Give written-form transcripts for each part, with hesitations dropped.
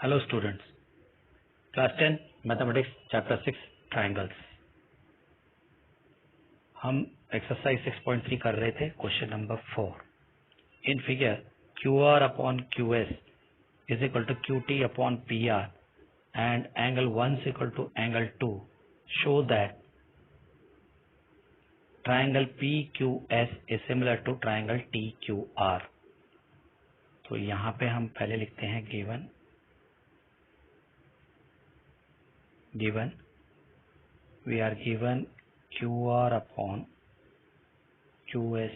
Hello students, class 10 mathematics chapter 6 triangles. हम exercise 6.3 कर रहे थे। Question number 4। In figure QR upon QS is equal to QT upon PR and angle 1 is equal to angle 2 show that triangle PQS is similar to triangle TQR। तो यहाँ पे हम पहले लिखते हैं given we are given QR upon QS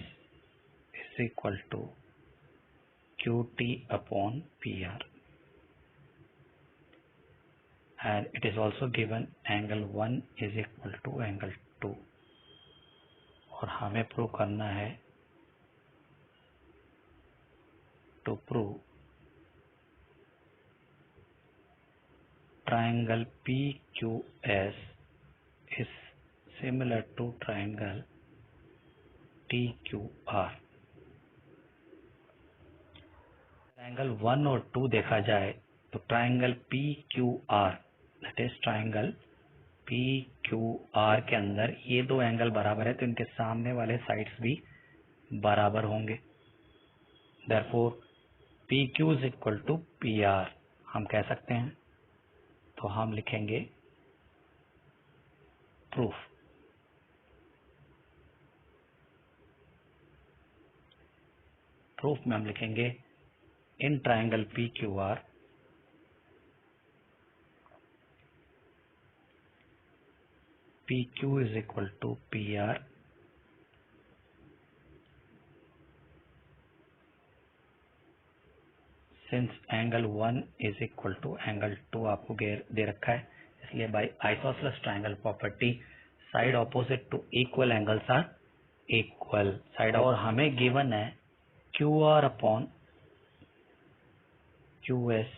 is equal to QT upon PR and it is also given angle 1 is equal to angle 2 और हमें prove करना है to prove triangle PQS is similar to triangle TQR। Triangle 1 और 2 देखा जाए तो triangle PQR that is triangle PQR के अंदर ये दो एंगल बराबर है तो इनके सामने वाले साइड्स भी बराबर होंगे। Therefore PQ is equal to PR हम कह सकते हैं। तो हम लिखेंगे प्रूफ। प्रूफ में हम लिखेंगे in triangle PQR PQ is equal to PR since angle 1 is equal to angle 2 आपको दे रखा है, इसलिए by isosceles triangle property side opposite to equal angles are equal side. और हमें गिवन है QR upon QS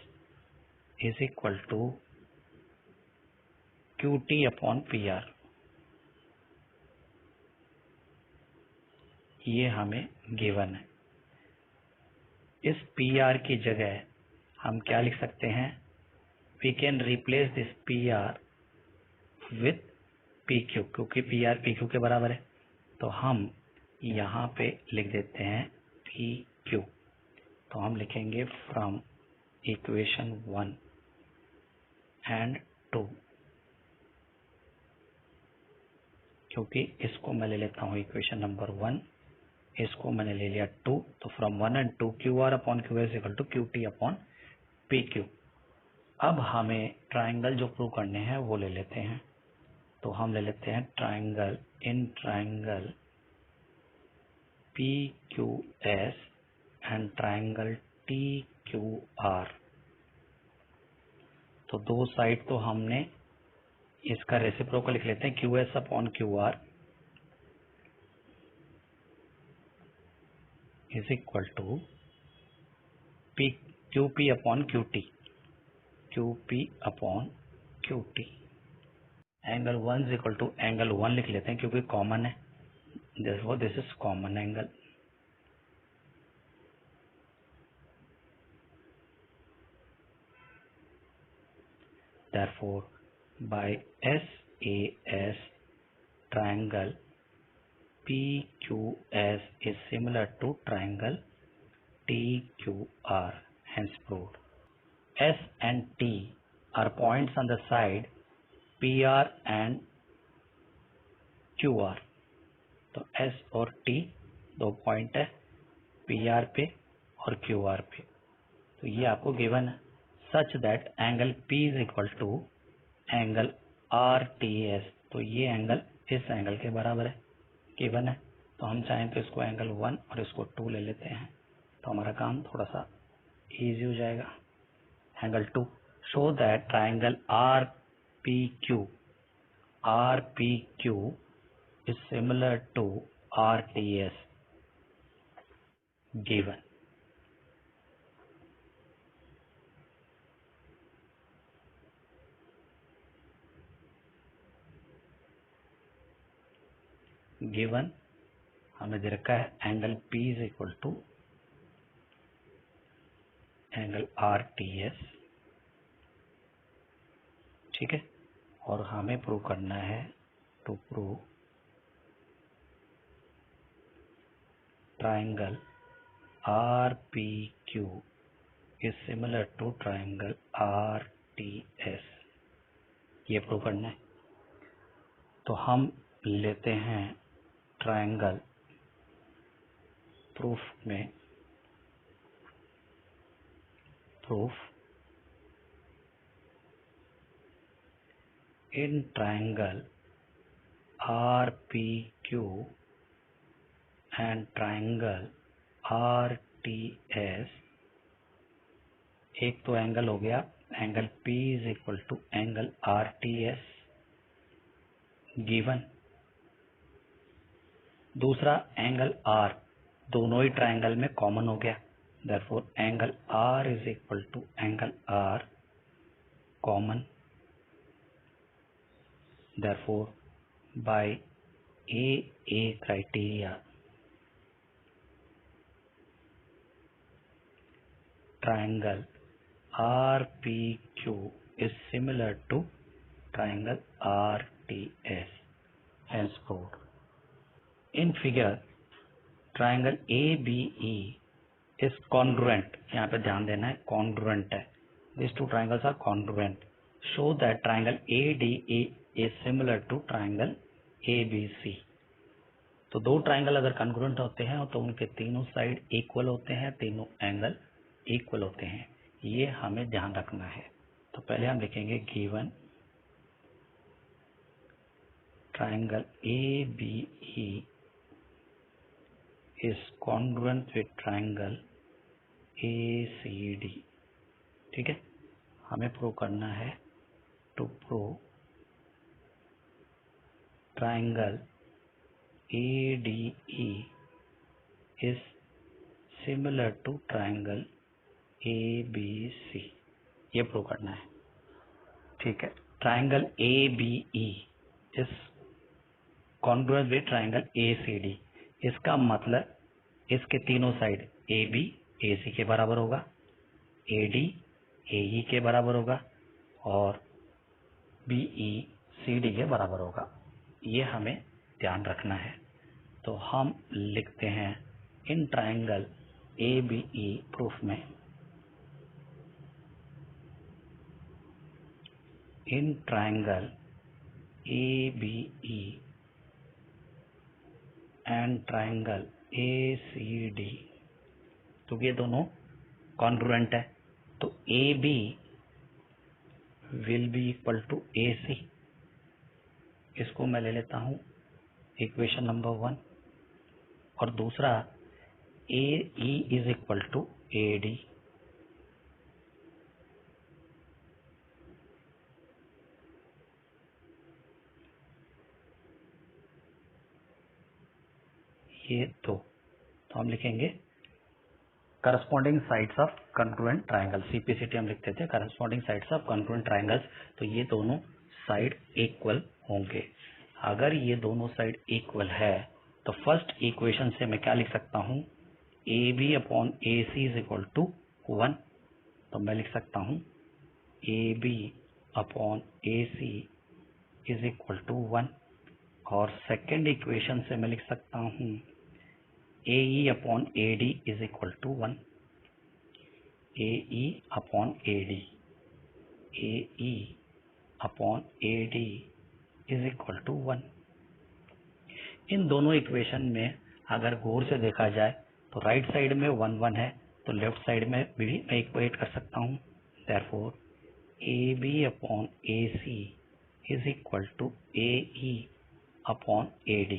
is equal to QT upon PR। ये हमें given है। इस PR की जगह हम क्या लिख सकते हैं? We can replace this PR with PQ क्योंकि PR PQ के बराबर है। तो हम यहाँ पे लिख देते हैं PQ। तो हम लिखेंगे फ्रॉम इक्वेशन 1 एंड 2 क्योंकि इसको मैं ले लेता हूँ इक्वेशन नंबर 1, इसको मैंने ले लिया 2। तो from 1 and 2 QR upon QS equal to QT upon PQ। अब हमें ट्राइंगल जो प्रूव करने हैं वो ले लेते हैं। तो हम ले लेते हैं triangle in triangle PQS and triangle TQR। तो दो साइड तो हमने इसका रेसिप्रोकल लिख लेते हैं QS upon QR is equal to QP upon QT QP upon QT। Angle 1 is equal to angle 1 लिख लेते हैं क्योंकि कॉमन है, this is common angle. Therefore, by SAS, triangle PQS is similar to triangle TQR. Hence proved. S and T are points on the side PR and QR. तो S और T दो point है PR पे और QR पे। तो ये आपको गिवन है such that angle P is equal to angle RTS। तो ये एंगल इस एंगल के बराबर है, गिवन है। तो हम चाहें तो इसको एंगल 1 और इसको 2 ले लेते हैं तो हमारा काम थोड़ा सा इजी हो जाएगा। Angle 2 show that triangle RPQ is similar to RTS given. Given हमें दे रखा है angle P is equal to angle RTS ठीक है। और हमें प्रूव करना है, to prove triangle RPQ is similar to triangle RTS, ये प्रूव करना है। तो हम लेते हैं ट्राइंगल प्रूफ में, proof in triangle RPQ and triangle RTS, एक तो एंगल हो गया angle P is equal to angle RTS given, दूसरा एंगल R, दोनों ही ट्राइंगल में कॉमन हो गया, therefore angle R is equal to angle R common, therefore by AA criteria triangle RPQ is similar to triangle RTS. Hence proved. In figure, triangle ABE is congruent. यहाँ पे ध्यान देना है, congruent है. These two triangles are congruent. Show that triangle ADE is similar to triangle ABC. तो दो triangle अगर congruent होते हैं तो उनके तीनों साइड इक्वल होते हैं, तीनों एंगल इक्वल होते हैं, ये हमें ध्यान रखना है। तो पहले हम लिखेंगे given triangle ABE is congruent with triangle ACD, ठीक है। हमें प्रूव करना है, to prove triangle ADE is similar to triangle ABC, ये प्रूव करना है, ठीक है। Triangle ABE is congruent with triangle ACD, इसका मतलब इसके तीनों साइड AB AC के बराबर होगा, AD AE के बराबर होगा और BE CD के बराबर होगा, ये हमें ध्यान रखना है। तो हम लिखते हैं इन ट्राइंगल ABE प्रूफ में, in triangle ABE and triangle ACD, तो ये दोनों कॉन्ग्रुएंट है, तो AB will be equal to AC, इसको मैं ले लेता हूं इक्वेशन नंबर 1, और दूसरा AE is equal to AD, ये दो, तो हम लिखेंगे corresponding sides of congruent triangle, CPCT हम लिखते थे corresponding sides of congruent triangles, तो ये दोनों साइड इक्वल होंगे। अगर ये दोनों साइड इक्वल है तो फर्स्ट इक्वेशन से मैं क्या लिख सकता हूँ, AB upon AC is equal to 1, तो मैं लिख सकता हूँ AB upon AC is equal to 1, और सेकेंड इक्वेशन से मैं लिख सकता हूँ AE upon AD is equal to 1, AE upon AD, AE upon AD is equal to 1। इन दोनों इक्वेशन में अगर गौर से देखा जाए तो राइट साइड में 1 1 है, तो लेफ्ट साइड में भी मैं इक्वेट कर सकता हूँ, therefore AB upon AC is equal to AE upon AD,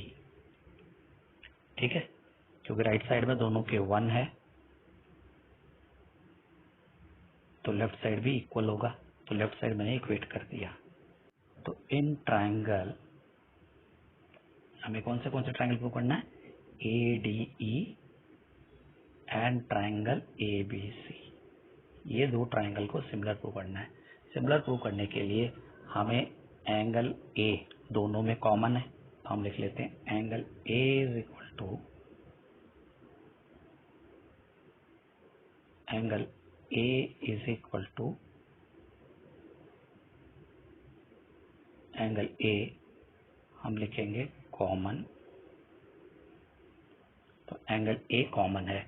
ठीक है, क्योंकि राइट साइड में दोनों के 1 है तो लेफ्ट साइड भी इक्वल होगा, तो लेफ्ट साइड मैंने इक्वेट कर दिया। तो इन ट्राइंगल हमें कौन से ट्राइंगल प्रूव करना है, ADE एंड ट्राइंगल ABC, ये दो ट्राइंगल को सिमिलर प्रूव करना है। सिमिलर प्रूव करने के लिए हमें एंगल A दोनों में कॉमन है, तो हम लिख लेते हैं angle A is equal to angle A is equal to angle A हम लिखेंगे कॉमन, तो एंगल ए कॉमन है,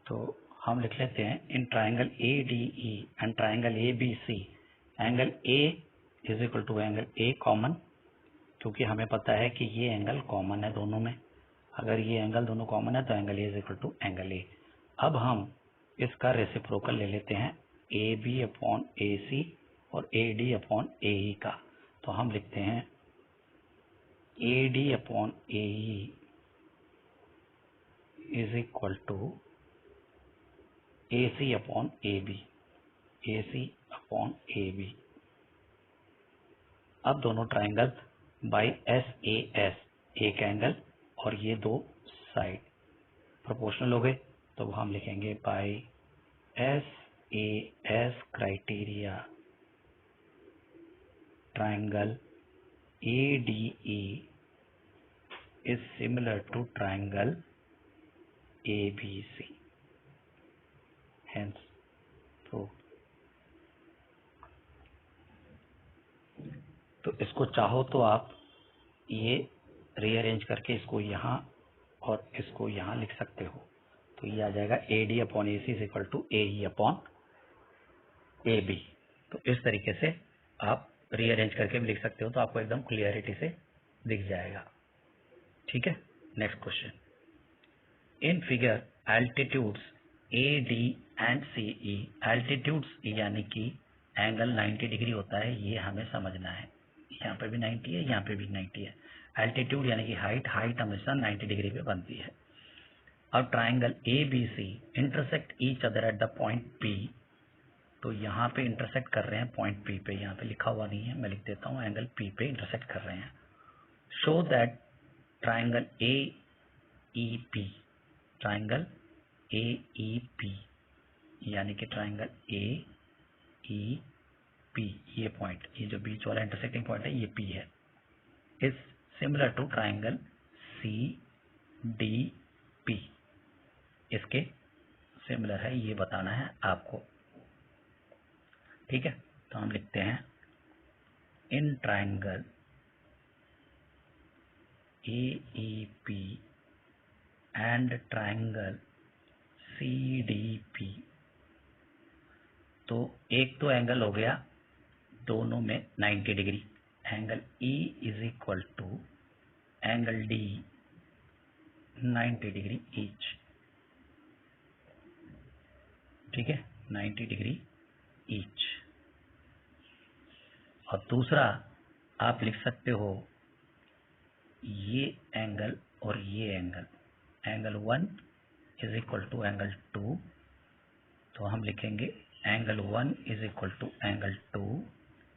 तो हम लिख लेते हैं in triangle A D E and triangle A B C angle A is equal to angle A common, क्योंकि हमें पता है कि ये एंगल कॉमन है दोनों में। अगर ये एंगल दोनों कॉमन है तो angle A is equal to angle A. अब हम इसका रेसिप्रोकल ले लेते हैं ए बी अपॉन ए सी और ए डी अपॉन ए ई का, तो हम लिखते हैं A D upon A E is equal to A C upon A B, A C upon A B. अब दोनों triangle by S A S, एक एंगल और ये दो साइड प्रोपोर्शनल हो गए, तो हम लिखेंगे by S A S criteria triangle A D E is similar to triangle A B C, hence तो इसको चाहो तो आप ये रीअरेंज करके इसको यहाँ और इसको यहाँ लिख सकते हो, तो ये आ जाएगा A D upon A C is equal to A E upon A B. तो इस तरीके से आप रीअरेंज करके भी लिख सकते हो, तो आपको एकदम क्लियरिटी से दिख जाएगा। ठीक है, next question. In figure altitudes A D and C E, altitudes यानी कि एंगल 90 डिग्री होता है, ये हमें समझना है। यहाँ पे भी 90 है, यहाँ पे भी 90 है। एल्टीट्यूड यानी कि हाइट, हाइट हमेशा 90 डिग्री पे बनती है। अब triangle A B C intersect each other at the point P, तो यहाँ पे इंटरसेक्ट कर रहे हैं पॉइंट पी पे, यहाँ पे लिखा हुआ नहीं है, मैं लिख देता हूँ, एंगल पी पे इंटरसेक्ट कर रहे हैं। Show that triangle A E P, triangle A E P यानी कि ट्राइंगल ए ई पी, ये पॉइंट, ये जो बीच वाला इंटरसेक्टिंग पॉइंट है ये पी है, is similar to triangle C D P, इसके सिमिलर है, ये बताना है आपको। ठीक है, तो हम लिखते हैं in triangle A E P and triangle C D P, तो एक तो एंगल हो गया दोनों में 90 degree, angle E is equal to angle D 90 degree each. ठीक है, 90 डिग्री ईच। और दूसरा आप लिख सकते हो ये एंगल और ये angle, angle 1 is equal to angle 2, तो हम लिखेंगे angle 1 is equal to angle 2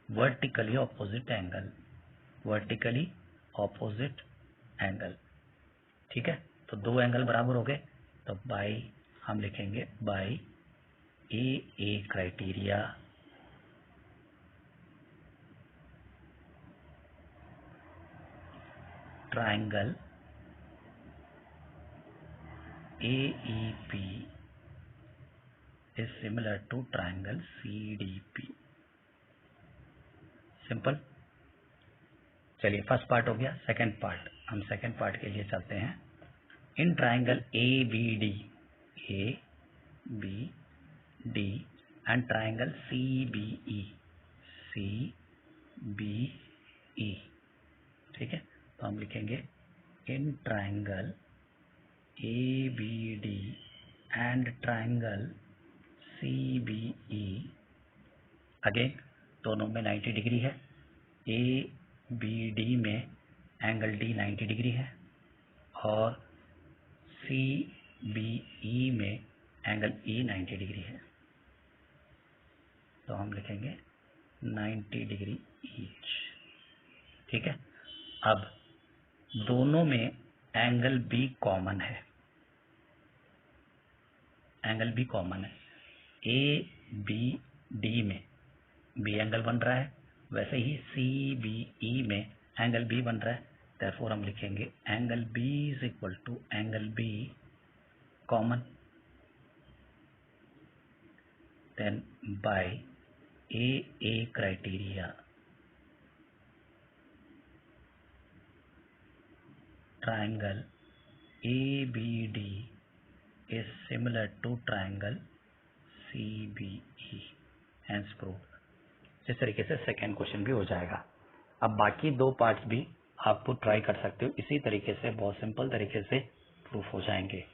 vertically opposite angle, vertically opposite angle. ठीक है, तो दो एंगल बराबर हो गए, तो बाई हम लिखेंगे by A criteria triangle A E P is similar to triangle C D P. Simple. चलिए, फर्स्ट पार्ट हो गया। सेकंड पार्ट, हम सेकंड पार्ट के लिए चलते हैं। In triangle A B D and triangle C B E, ठीक है, तो हम लिखेंगे in triangle A B D and triangle C B E, again दोनों में 90 डिग्री है, ए बी डी में एंगल डी 90 डिग्री है और सी बी ई में एंगल ई 90 डिग्री है, तो हम लिखेंगे 90 डिग्री ईच। ठीक है, अब दोनों में एंगल बी कॉमन है, एंगल बी कॉमन है, ए बी डी में बी एंगल बन रहा है, वैसे ही सी बी ई में एंगल बी बन रहा है, therefore हम लिखेंगे angle B is equal to angle B common, then by AA criteria triangle ABD is similar to triangle CBE hence proved। इस तरीके से सेकेंड क्वेश्चन भी हो जाएगा। अब बाकी दो पार्ट्स भी आपको ट्राई कर सकते हो, इसी तरीके से बहुत सिंपल तरीके से प्रूफ हो जाएंगे।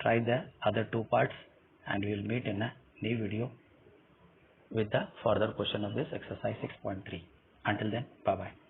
Try the other two parts and we will meet in a new video with the further question of this exercise 6.3. Until then, bye bye.